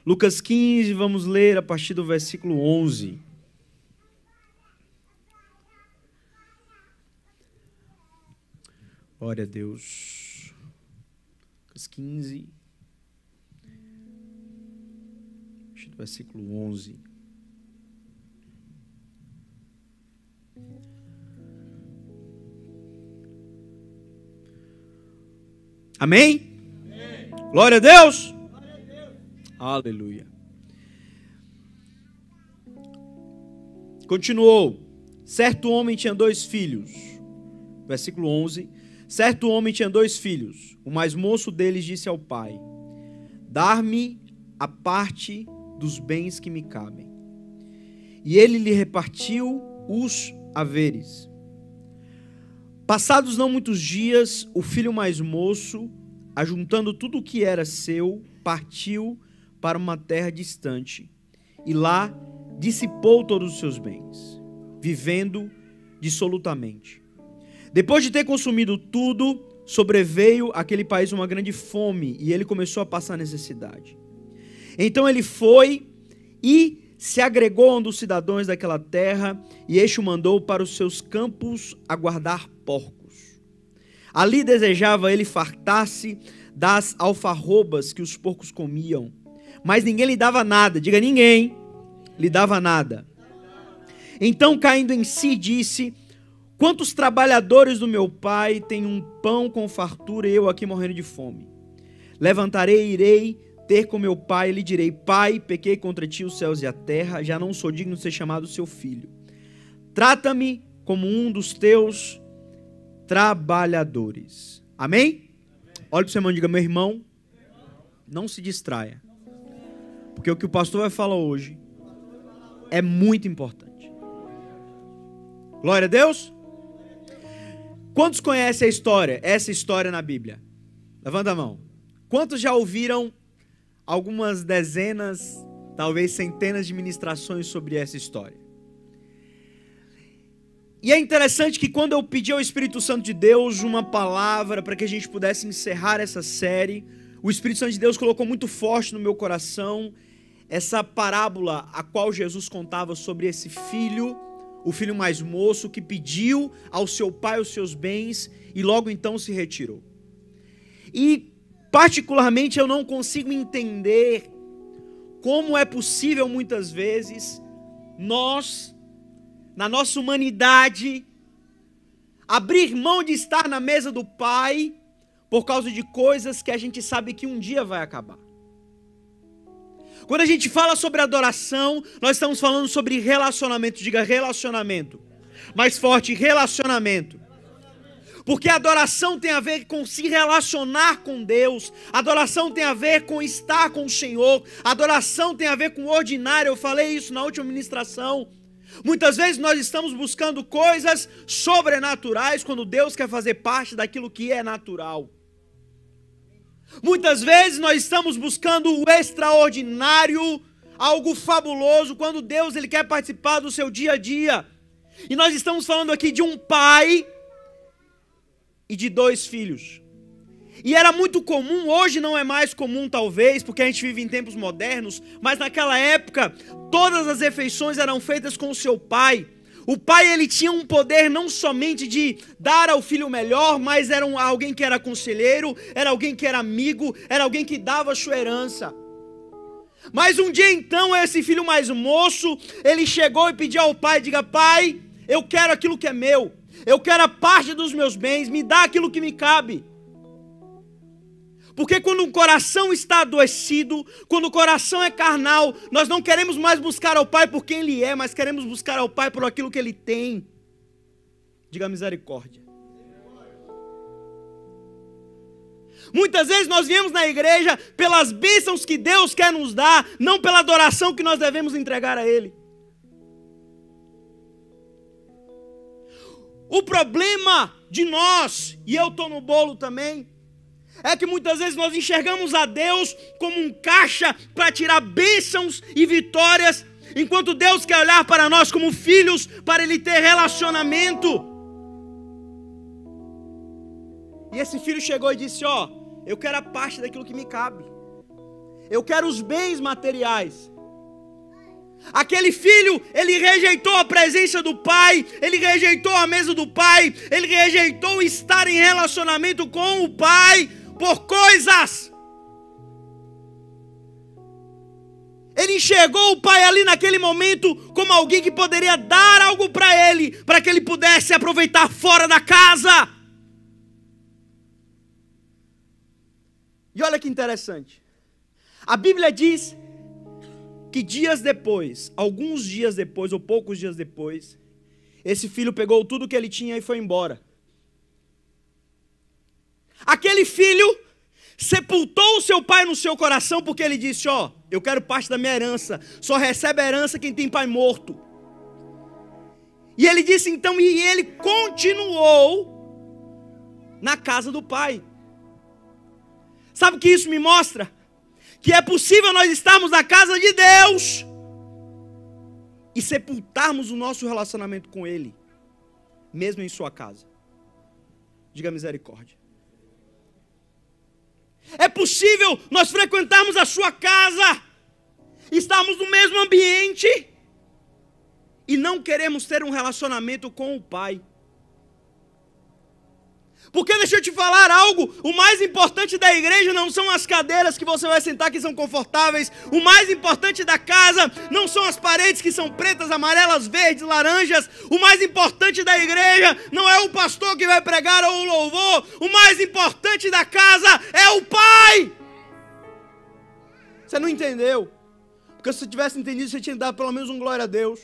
Lucas 15, vamos ler a partir do versículo 11. Glória a Deus. Lucas 15, a partir do versículo 11. Amém? Amém. Glória a Deus. Glória a Deus. Aleluia. Continuou. Certo homem tinha 2 filhos. Versículo 11. Certo homem tinha 2 filhos. O mais moço deles disse ao pai: dar-me a parte dos bens que me cabem. E ele lhe repartiu os haveres. Passados não muitos dias, o filho mais moço, ajuntando tudo o que era seu, partiu para uma terra distante e lá dissipou todos os seus bens, vivendo dissolutamente. Depois de ter consumido tudo, sobreveio àquele país uma grande fome e ele começou a passar necessidade. Então ele foi e se agregou a um dos cidadãos daquela terra, e este o mandou para os seus campos a guardar porcos. Ali desejava ele fartar-se das alfarrobas que os porcos comiam, mas ninguém lhe dava nada. Diga, ninguém lhe dava nada. Então, caindo em si, disse: quantos trabalhadores do meu pai têm um pão com fartura e eu aqui morrendo de fome? Levantarei e irei ter com meu pai, e lhe direi: pai, pequei contra ti os céus e a terra, já não sou digno de ser chamado seu filho. Trata-me como um dos teus trabalhadores. Amém? Olha para o seu irmão e diga: meu irmão, não se distraia, porque o que o pastor vai falar hoje é muito importante. Glória a Deus. Quantos conhecem a história, essa história na Bíblia? Levanta a mão. Quantos já ouviram algumas dezenas, talvez centenas de ministrações sobre essa história? E é interessante que quando eu pedi ao Espírito Santo de Deus uma palavra para que a gente pudesse encerrar essa série, o Espírito Santo de Deus colocou muito forte no meu coração essa parábola a qual Jesus contava sobre esse filho, o filho mais moço, que pediu ao seu pai os seus bens e logo então se retirou. E particularmente eu não consigo entender como é possível muitas vezes nós, na nossa humanidade, abrir mão de estar na mesa do Pai por causa de coisas que a gente sabe que um dia vai acabar. Quando a gente fala sobre adoração, nós estamos falando sobre relacionamento. Diga relacionamento. Mais forte, relacionamento. Porque a adoração tem a ver com se relacionar com Deus. A adoração tem a ver com estar com o Senhor. A adoração tem a ver com o ordinário. Eu falei isso na última ministração. Muitas vezes nós estamos buscando coisas sobrenaturais quando Deus quer fazer parte daquilo que é natural. Muitas vezes nós estamos buscando o extraordinário, algo fabuloso, quando Deus ele quer participar do seu dia a dia. E nós estamos falando aqui de um pai e de 2 filhos. E era muito comum, hoje não é mais comum talvez, porque a gente vive em tempos modernos, mas naquela época, todas as refeições eram feitas com o seu pai. O pai ele tinha um poder não somente de dar ao filho o melhor, mas era alguém que era conselheiro, era alguém que era amigo, era alguém que dava a sua herança. Mas um dia então, esse filho mais moço, ele chegou e pediu ao pai: diga, pai, eu quero aquilo que é meu. Eu quero a parte dos meus bens, me dá aquilo que me cabe. Porque quando o coração está adoecido, quando o coração é carnal, nós não queremos mais buscar ao Pai por quem Ele é, mas queremos buscar ao Pai por aquilo que Ele tem. Diga misericórdia. Muitas vezes nós viemos na igreja pelas bênçãos que Deus quer nos dar, não pela adoração que nós devemos entregar a Ele. O problema de nós, e eu estou no bolo também, é que muitas vezes nós enxergamos a Deus como um caixa para tirar bênçãos e vitórias, enquanto Deus quer olhar para nós como filhos, para Ele ter relacionamento. E esse filho chegou e disse: ó, eu quero a parte daquilo que me cabe. Eu quero os bens materiais. Aquele filho, ele rejeitou a presença do pai, ele rejeitou a mesa do pai, ele rejeitou estar em relacionamento com o pai por coisas. Ele enxergou o pai ali naquele momento como alguém que poderia dar algo para que ele pudesse aproveitar fora da casa. E olha que interessante. A Bíblia diz que dias depois, alguns dias depois ou poucos dias depois, esse filho pegou tudo que ele tinha e foi embora. Aquele filho sepultou o seu pai no seu coração porque ele disse: ó, eu quero parte da minha herança, só recebe a herança quem tem pai morto. E ele disse então, e ele continuou na casa do pai. Sabe o que isso me mostra? Que é possível nós estarmos na casa de Deus e sepultarmos o nosso relacionamento com Ele, mesmo em sua casa. Diga misericórdia. É possível nós frequentarmos a sua casa, estarmos no mesmo ambiente e não queremos ter um relacionamento com o Pai. Porque deixa eu te falar algo, o mais importante da igreja não são as cadeiras que você vai sentar que são confortáveis, o mais importante da casa não são as paredes que são pretas, amarelas, verdes, laranjas, o mais importante da igreja não é o pastor que vai pregar ou o louvor, o mais importante da casa é o Pai. Você não entendeu? Porque se você tivesse entendido, você tinha dado pelo menos um glória a Deus.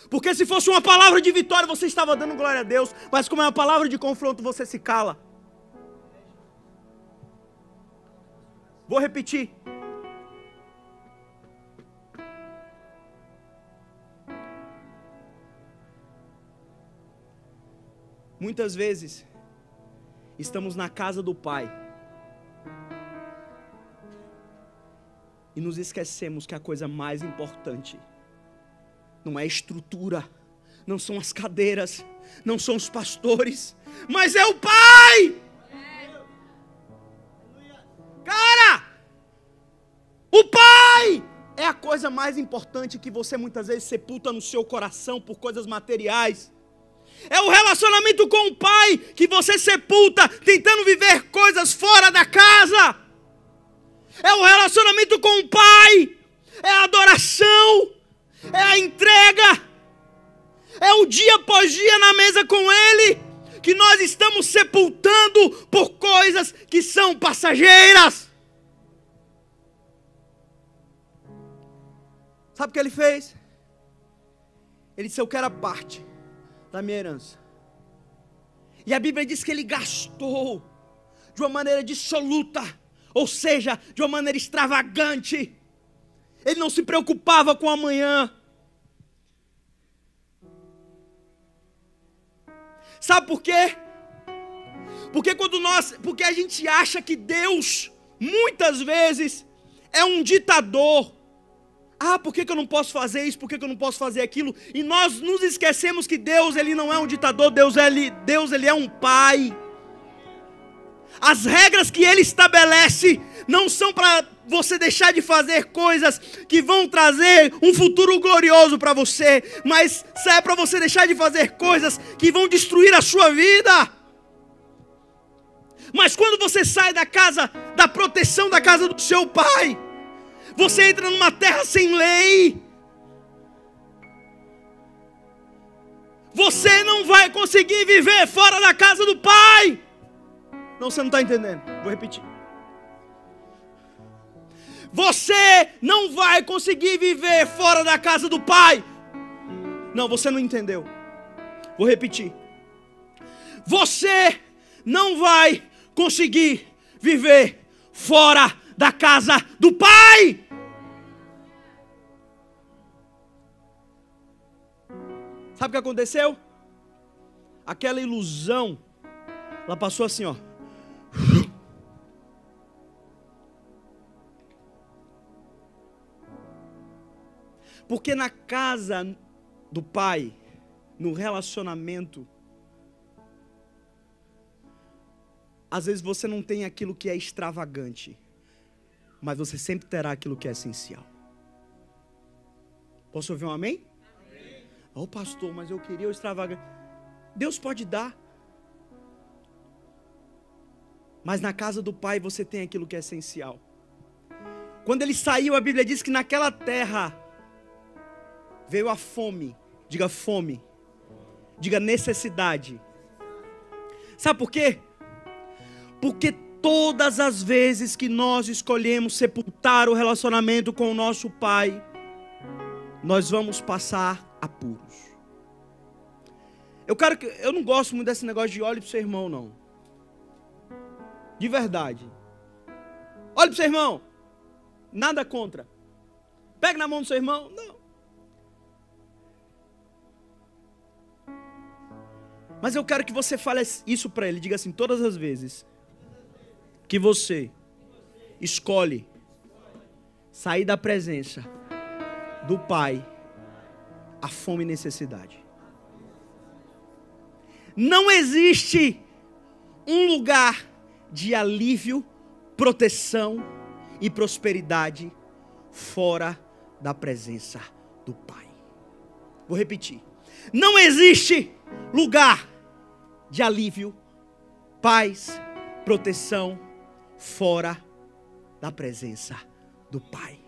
Porque se fosse uma palavra de vitória, você estava dando glória a Deus. Mas como é uma palavra de confronto, você se cala. Vou repetir. Muitas vezes, estamos na casa do Pai e nos esquecemos que a coisa mais importante não é a estrutura, não são as cadeiras, não são os pastores, mas é o Pai. Cara, o Pai é a coisa mais importante que você muitas vezes sepulta no seu coração por coisas materiais. É o relacionamento com o Pai que você sepulta tentando viver coisas fora da casa. É o relacionamento com o Pai, é a adoração, é a entrega, é o dia após dia na mesa com Ele, que nós estamos sepultando por coisas que são passageiras. Sabe o que ele fez? Ele disse: eu quero a parte da minha herança. E a Bíblia diz que ele gastou de uma maneira dissoluta, ou seja, de uma maneira extravagante. Ele não se preocupava com amanhã. Sabe por quê? Porque a gente acha que Deus, muitas vezes, é um ditador. Ah, por que eu não posso fazer isso? Por que eu não posso fazer aquilo? E nós nos esquecemos que Deus, Ele não é um ditador. Deus ele é um Pai. As regras que Ele estabelece não são para você deixar de fazer coisas que vão trazer um futuro glorioso para você, mas é para você deixar de fazer coisas que vão destruir a sua vida. Mas quando você sai da casa, da proteção da casa do seu Pai, você entra numa terra sem lei. Você não vai conseguir viver fora da casa do Pai. Não, você não está entendendo. Vou repetir. Você não vai conseguir viver fora da casa do Pai. Não, você não entendeu. Vou repetir. Você não vai conseguir viver fora da casa do Pai. Sabe o que aconteceu? Aquela ilusão, ela passou assim, ó. Porque na casa do Pai, no relacionamento, às vezes você não tem aquilo que é extravagante, mas você sempre terá aquilo que é essencial. Posso ouvir um amém? Amém. Oh, pastor, mas eu queria o extravagante. Deus pode dar. Mas na casa do Pai você tem aquilo que é essencial. Quando ele saiu, a Bíblia diz que naquela terra veio a fome. Diga fome. Diga necessidade. Sabe por quê? Porque todas as vezes que nós escolhemos sepultar o relacionamento com o nosso Pai, nós vamos passar apuros. Eu não gosto muito desse negócio de olhe para o seu irmão, não. De verdade. Olhe para o seu irmão. Nada contra. Pegue na mão do seu irmão. Não. Mas eu quero que você fale isso para ele. Diga assim, todas as vezes que você escolhe sair da presença do Pai, a fome e necessidade. Não existe um lugar de alívio, proteção e prosperidade fora da presença do Pai. Vou repetir. Não existe lugar de alívio, paz, proteção fora da presença do Pai.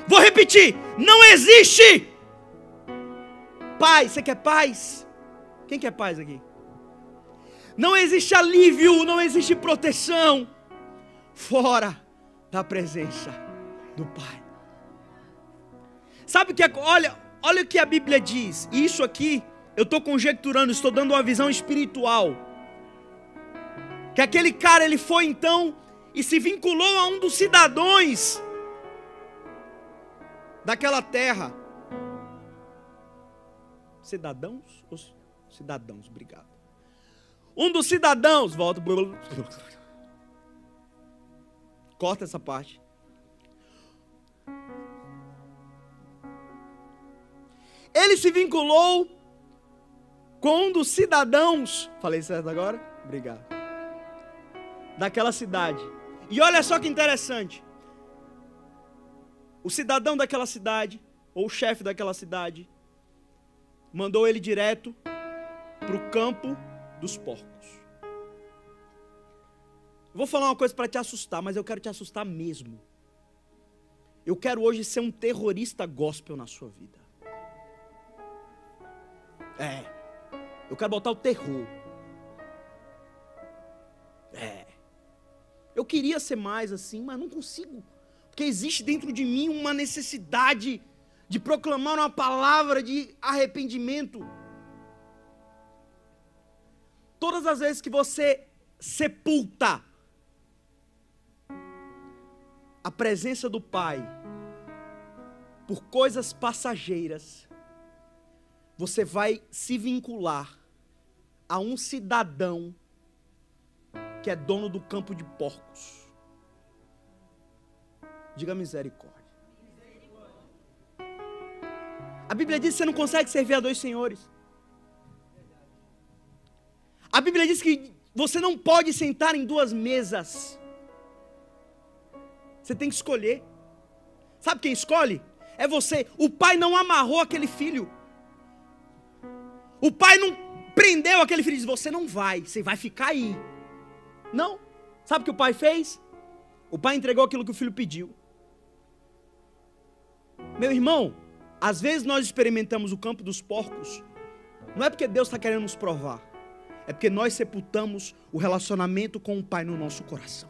Vou repetir. Não existe paz. Você quer paz? Quem quer paz aqui? Não existe alívio, não existe proteção fora da presença do Pai. Sabe o que é? Olha o que a Bíblia diz. E isso aqui eu estou conjecturando, estou dando uma visão espiritual. Que aquele cara, ele foi então e se vinculou a um dos cidadãos daquela terra. Cidadãos? Cidadãos, obrigado. Um dos cidadãos, volta. Corta essa parte. Ele se vinculou com um dos cidadãos. Falei certo agora? Obrigado. Daquela cidade. E olha só que interessante. O cidadão daquela cidade, ou o chefe daquela cidade, mandou ele direto para o campo dos porcos. Eu vou falar uma coisa para te assustar, mas eu quero te assustar mesmo. Eu quero hoje ser um terrorista gospel na sua vida. Eu quero botar o terror. Eu queria ser mais assim, mas não consigo. Porque existe dentro de mim uma necessidade de proclamar uma palavra de arrependimento. Todas as vezes que você sepulta a presença do Pai por coisas passageiras, você vai se vincular a um cidadão que é dono do campo de porcos. Diga misericórdia. A Bíblia diz que você não consegue servir a dois senhores. A Bíblia diz que você não pode sentar em duas mesas. Você tem que escolher. Sabe quem escolhe? É você. O pai não amarrou aquele filho. O pai não prendeu aquele filho e disse, você não vai, você vai ficar aí. Não. Sabe o que o pai fez? O pai entregou aquilo que o filho pediu. Meu irmão, às vezes nós experimentamos o campo dos porcos, não é porque Deus está querendo nos provar, é porque nós sepultamos o relacionamento com o Pai no nosso coração.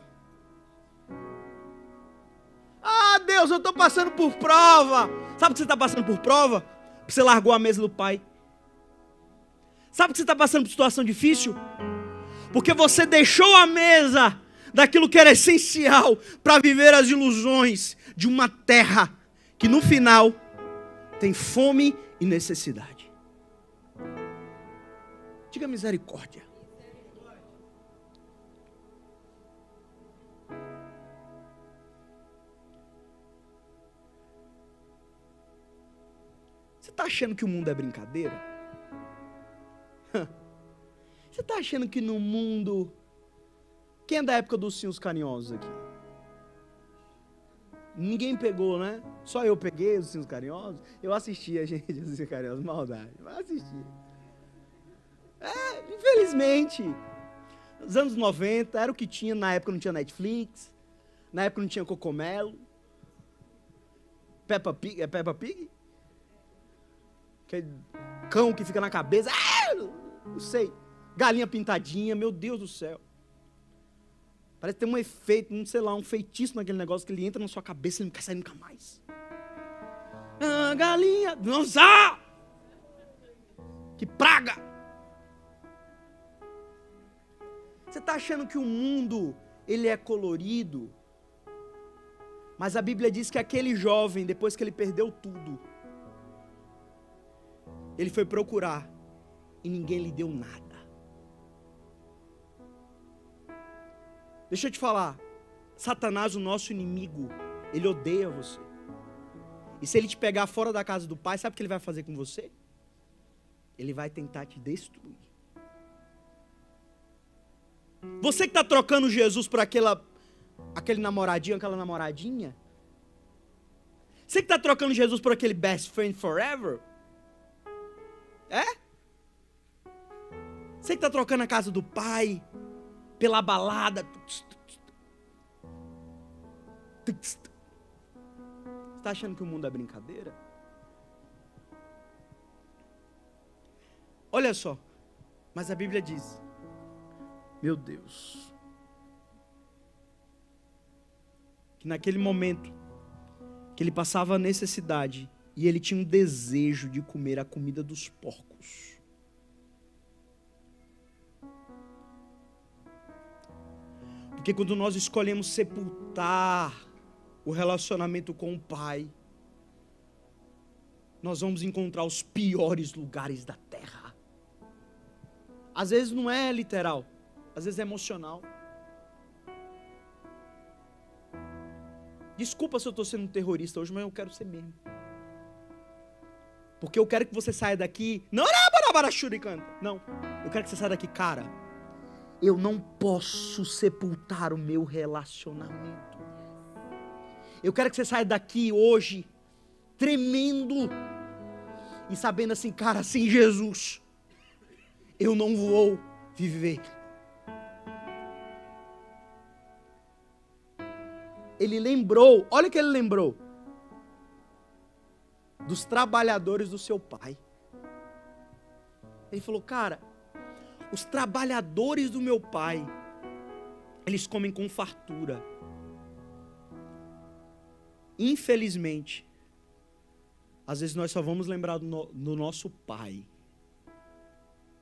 Ah, Deus, eu estou passando por prova. Sabe o que você está passando por prova? Porque você largou a mesa do Pai. Sabe o que você está passando por situação difícil? Porque você deixou a mesa daquilo que era essencial para viver as ilusões de uma terra que no final tem fome e necessidade. Diga misericórdia. Você está achando que o mundo é brincadeira? Você está achando que no mundo... Quem é da época dos ursinhos carinhosos aqui? Ninguém pegou, né? Só eu peguei os Ursinhos Carinhosos. Eu assistia, gente, os Ursinhos Carinhosos, maldade. Mas assistia. Infelizmente. Nos anos 90, era o que tinha. Na época não tinha Netflix. Na época não tinha Cocomelo. Peppa Pig. É Peppa Pig? Aquele cão que fica na cabeça. Não sei. Galinha pintadinha, meu Deus do céu. Parece que tem um efeito, não sei lá, um feitiço naquele negócio que ele entra na sua cabeça e não quer sair nunca mais. Galinha, nossa! Que praga! Você está achando que o mundo, ele é colorido? Mas a Bíblia diz que aquele jovem, depois que ele perdeu tudo, ele foi procurar e ninguém lhe deu nada. Deixa eu te falar, Satanás, o nosso inimigo, ele odeia você. E se ele te pegar fora da casa do Pai, sabe o que ele vai fazer com você? Ele vai tentar te destruir. Você que está trocando Jesus por aquele namoradinho, aquela namoradinha? Você que está trocando Jesus por aquele best friend forever? É? Você que está trocando a casa do Pai pela balada? Você está achando que o mundo é brincadeira? Olha só, mas a Bíblia diz, meu Deus, que naquele momento que ele passava a necessidade e ele tinha um desejo de comer a comida dos porcos, porque quando nós escolhemos sepultar o relacionamento com o Pai, nós vamos encontrar os piores lugares da terra. Às vezes não é literal, às vezes é emocional. Desculpa se eu estou sendo um terrorista hoje, mas eu quero ser mesmo. Porque eu quero que você saia daqui. Não, eu quero que você saia daqui, cara. Eu não posso sepultar o meu relacionamento. Eu quero que você saia daqui hoje tremendo e sabendo assim, cara, sem Jesus eu não vou viver. Ele lembrou, olha o que ele lembrou, dos trabalhadores do seu pai. Ele falou, cara, os trabalhadores do meu pai, eles comem com fartura. Infelizmente, às vezes nós só vamos lembrar do nosso pai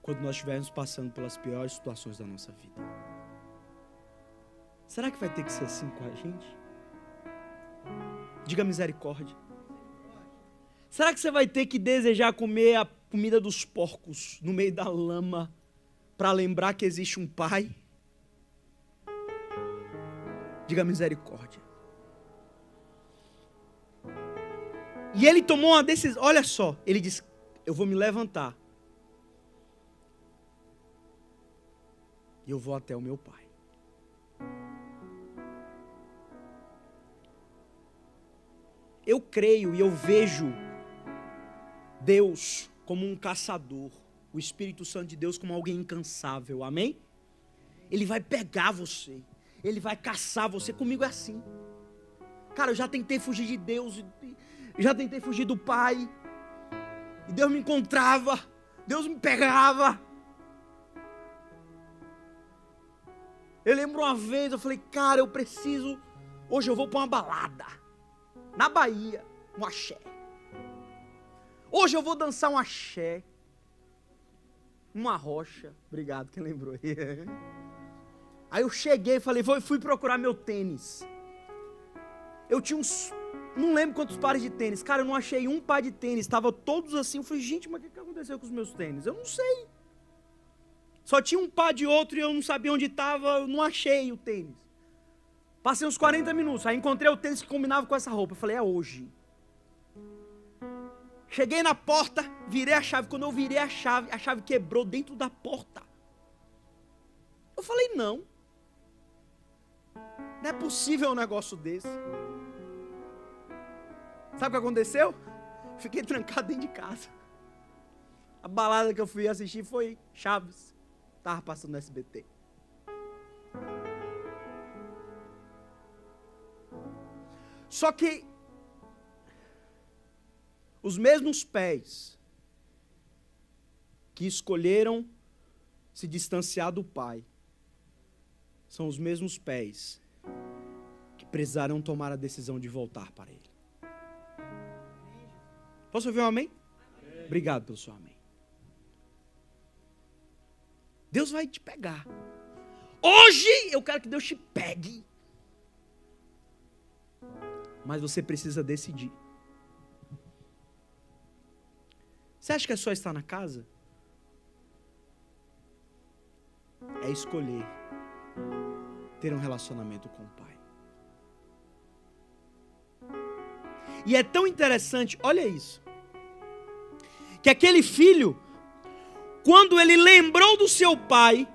quando nós estivermos passando pelas piores situações da nossa vida. Será que vai ter que ser assim com a gente? Diga misericórdia. Será que você vai ter que desejar comer a comida dos porcos no meio da lama para lembrar que existe um pai? Diga misericórdia. E ele tomou uma decisão, olha só, ele disse, eu vou me levantar. E eu vou até o meu pai. Eu creio e eu vejo Deus como um caçador, o Espírito Santo de Deus como alguém incansável, amém? Ele vai pegar você, ele vai caçar você. Comigo é assim. Cara, eu já tentei fugir de Deus, já tentei fugir do Pai, e Deus me encontrava, Deus me pegava. Eu lembro uma vez, eu falei, cara, eu preciso, hoje eu vou para uma balada, na Bahia, um axé. Hoje eu vou dançar um axé, uma rocha. Obrigado, quem lembrou aí. Aí eu cheguei e falei, fui procurar meu tênis. Eu tinha não lembro quantos pares de tênis. Cara, eu não achei um par de tênis, estavam todos assim. Eu falei, gente, mas o que aconteceu com os meus tênis? Eu não sei. Só tinha um par de outro e eu não sabia onde estava, eu não achei o tênis. Passei uns 40 minutos, aí encontrei o tênis que combinava com essa roupa. Eu falei, é hoje. Cheguei na porta, virei a chave. Quando eu virei a chave quebrou dentro da porta. Eu falei, não é possível um negócio desse. Sabe o que aconteceu? Fiquei trancado dentro de casa. A balada que eu fui assistir foi Chaves. Tava passando no SBT. Só que os mesmos pés que escolheram se distanciar do Pai são os mesmos pés que precisaram tomar a decisão de voltar para Ele. Posso ouvir um amém? Obrigado pelo seu amém. Deus vai te pegar. Hoje eu quero que Deus te pegue. Mas você precisa decidir. Você acha que é só estar na casa? É escolher ter um relacionamento com o Pai. E é tão interessante, olha isso, que aquele filho, quando ele lembrou do seu pai,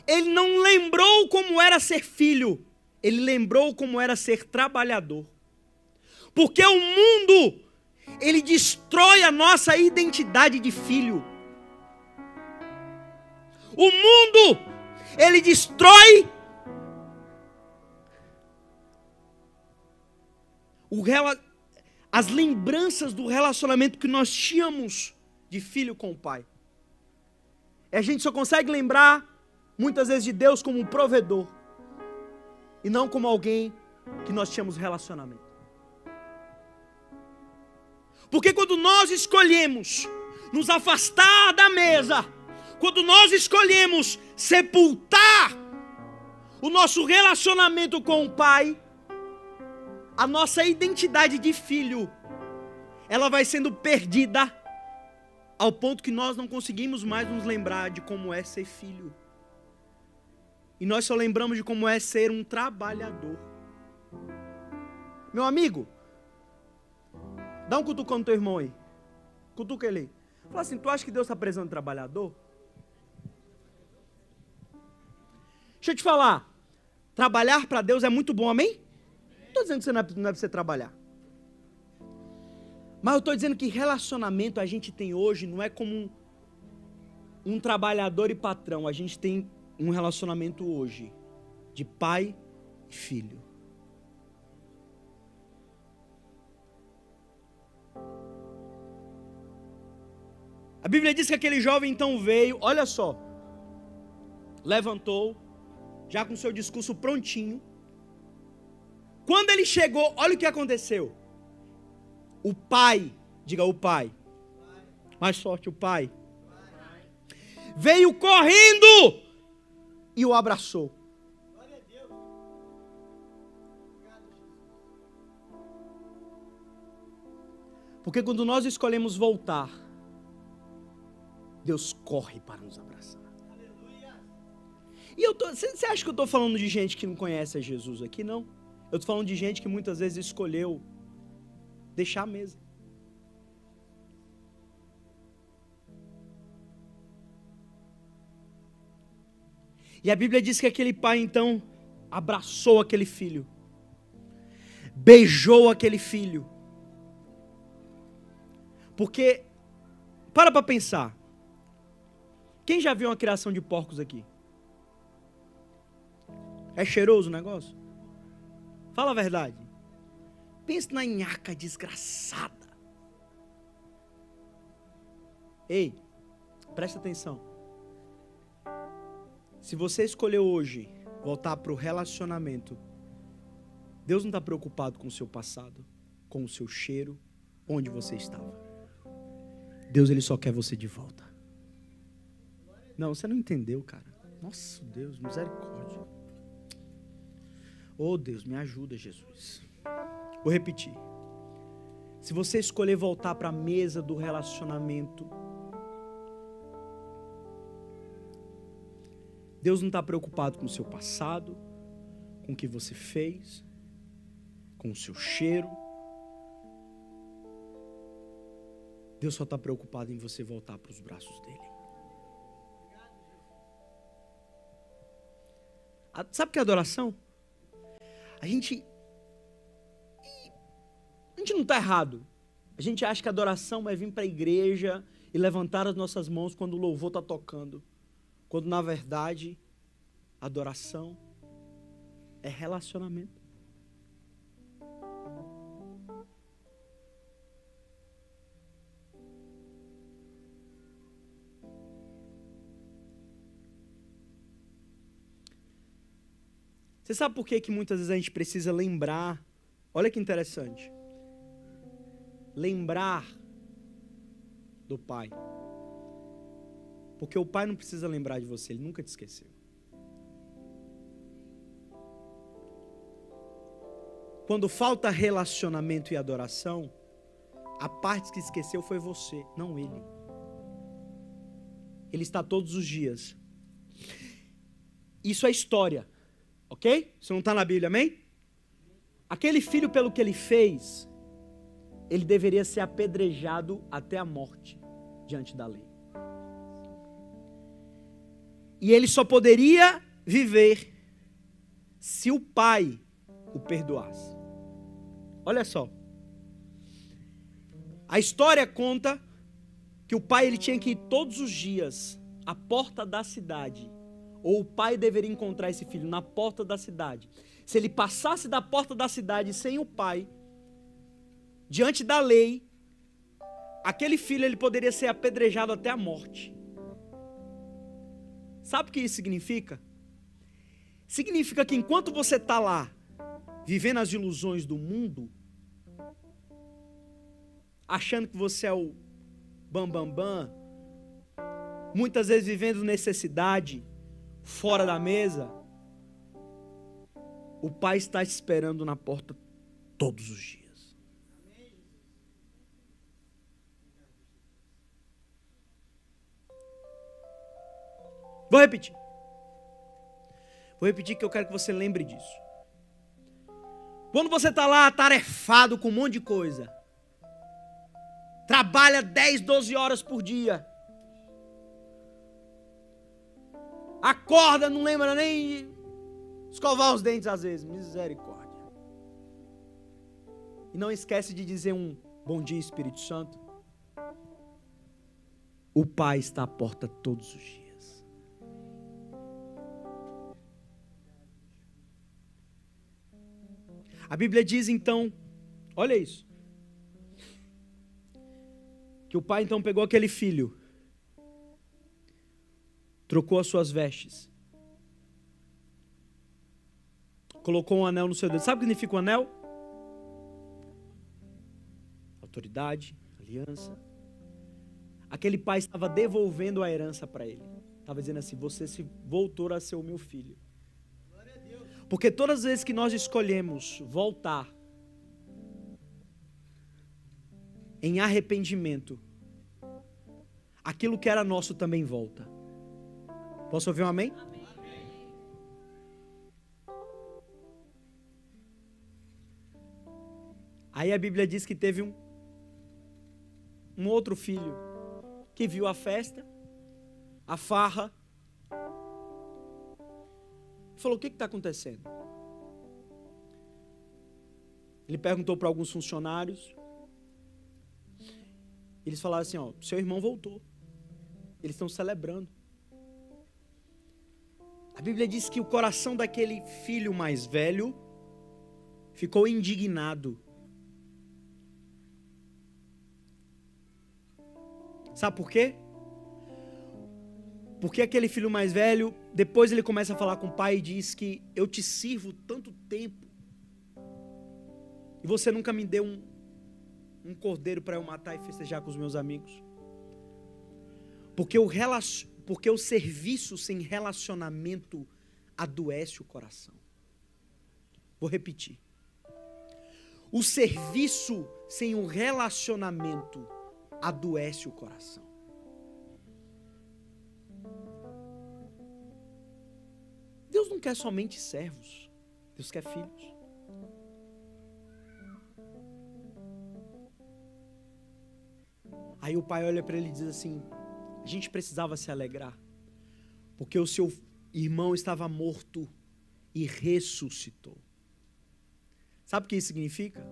ele não lembrou como era ser filho, ele lembrou como era ser trabalhador. Porque o mundo, ele destrói a nossa identidade de filho. O mundo, ele destrói as lembranças do relacionamento que nós tínhamos de filho com o Pai. E a gente só consegue lembrar, muitas vezes, de Deus como um provedor, e não como alguém que nós tínhamos relacionamento. Porque quando nós escolhemos nos afastar da mesa, quando nós escolhemos sepultar o nosso relacionamento com o Pai, a nossa identidade de filho, ela vai sendo perdida ao ponto que nós não conseguimos mais nos lembrar de como é ser filho. E nós só lembramos de como é ser um trabalhador. Meu amigo, dá um cutucão no teu irmão aí. Cutuca ele aí. Fala assim, tu acha que Deus está precisando de trabalhador? Deixa eu te falar. Trabalhar para Deus é muito bom, amém? Não estou dizendo que você não é para você trabalhar. Mas eu estou dizendo que relacionamento a gente tem hoje não é como um trabalhador e patrão. A gente tem um relacionamento hoje de pai e filho. A Bíblia diz que aquele jovem então veio, olha só, levantou, já com seu discurso prontinho. Quando ele chegou, olha o que aconteceu. O pai, diga o pai. Mais forte, o pai. Veio correndo e o abraçou. Porque quando nós escolhemos voltar, Deus corre para nos abraçar. E você acha que eu estou falando de gente que não conhece a Jesus aqui? Não. Eu estou falando de gente que muitas vezes escolheu deixar a mesa. E a Bíblia diz que aquele pai então abraçou aquele filho, beijou aquele filho. Porque, para pensar, quem já viu uma criação de porcos aqui? É cheiroso o negócio? Fala a verdade. Pensa na nhaca desgraçada. Ei, presta atenção. Se você escolheu hoje voltar para o relacionamento, Deus não está preocupado com o seu passado, com o seu cheiro, onde você estava. Deus, Ele só quer você de volta. Não, você não entendeu, cara. Nossa, Deus, misericórdia. Oh, Deus, me ajuda, Jesus. Vou repetir. Se você escolher voltar para a mesa do relacionamento, Deus não está preocupado com o seu passado, com o que você fez, com o seu cheiro. Deus só está preocupado em você voltar para os braços dele. Sabe o que é adoração? A gente gente não está errado. A gente acha que adoração é vir para a igreja e levantar as nossas mãos quando o louvor está tocando. Quando, na verdade, adoração é relacionamento. Você sabe por que muitas vezes a gente precisa lembrar? Olha que interessante. Lembrar do Pai. Porque o Pai não precisa lembrar de você, Ele nunca te esqueceu. Quando falta relacionamento e adoração, a parte que esqueceu foi você, não Ele. Ele está todos os dias. Isso é história. Ok? Isso não está na Bíblia, amém? Aquele filho, pelo que ele fez, ele deveria ser apedrejado até a morte, diante da lei. E ele só poderia viver se o pai o perdoasse. Olha só. A história conta que o pai ele tinha que ir todos os dias à porta da cidade, ou o pai deveria encontrar esse filho na porta da cidade. Se ele passasse da porta da cidade sem o pai, diante da lei, aquele filho ele poderia ser apedrejado até a morte. Sabe o que isso significa? Significa que enquanto você está lá, vivendo as ilusões do mundo, achando que você é o bambambam, muitas vezes vivendo necessidade, fora da mesa, o pai está te esperando na porta todos os dias. Vou repetir que eu quero que você lembre disso. Quando você está lá atarefado com um monte de coisa, trabalha 10, 12 horas por dia, acorda, não lembra nem de escovar os dentes às vezes. Misericórdia. E não esquece de dizer um bom dia, Espírito Santo. O Pai está à porta todos os dias. A Bíblia diz então, olha isso, que o pai então pegou aquele filho, trocou as suas vestes, colocou um anel no seu dedo. Sabe o que significa o anel? Autoridade, aliança. Aquele pai estava devolvendo a herança para ele. Estava dizendo assim, você se voltou a ser o meu filho. Porque todas as vezes que nós escolhemos voltar em arrependimento, aquilo que era nosso também volta. Posso ouvir um amém? Amém. Aí a Bíblia diz que teve um outro filho que viu a festa, a farra, e falou, o que está acontecendo? Ele perguntou para alguns funcionários, eles falaram assim, ó, seu irmão voltou, eles estão celebrando. A Bíblia diz que o coração daquele filho mais velho ficou indignado. Sabe por quê? Porque aquele filho mais velho, depois ele começa a falar com o pai e diz que eu te sirvo tanto tempo e você nunca me deu um cordeiro para eu matar e festejar com os meus amigos. Porque o serviço sem relacionamento adoece o coração. Vou repetir. O serviço sem o relacionamento adoece o coração. Deus não quer somente servos. Deus quer filhos. Aí o pai olha para ele e diz assim, a gente precisava se alegrar, porque o seu irmão estava morto e ressuscitou. Sabe o que isso significa?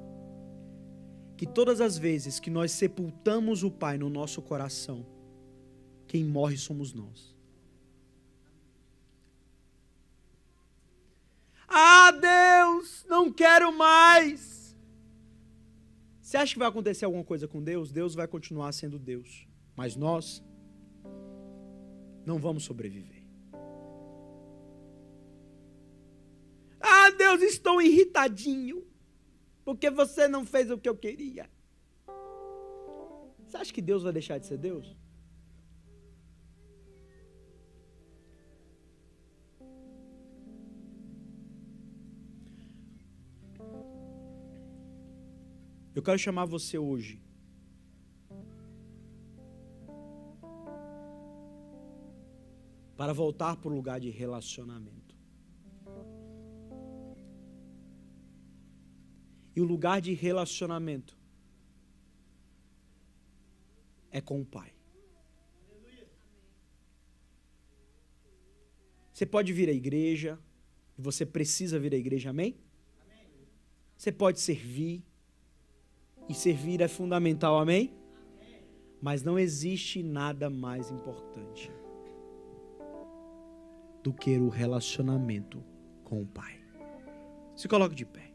que todas as vezes que nós sepultamos o Pai no nosso coração, quem morre somos nós. Ah, Deus, não quero mais. Você acha que vai acontecer alguma coisa com Deus? Deus vai continuar sendo Deus. Mas nós não vamos sobreviver. Ah, Deus, estou irritadinho, porque você não fez o que eu queria. Você acha que Deus vai deixar de ser Deus? Eu quero chamar você hoje para voltar para o lugar de relacionamento. E o lugar de relacionamento é com o Pai. Você pode vir à igreja, e você precisa vir à igreja, amém? Você pode servir, e servir é fundamental, amém? Mas não existe nada mais importante do que o relacionamento com o Pai. Se coloque de pé.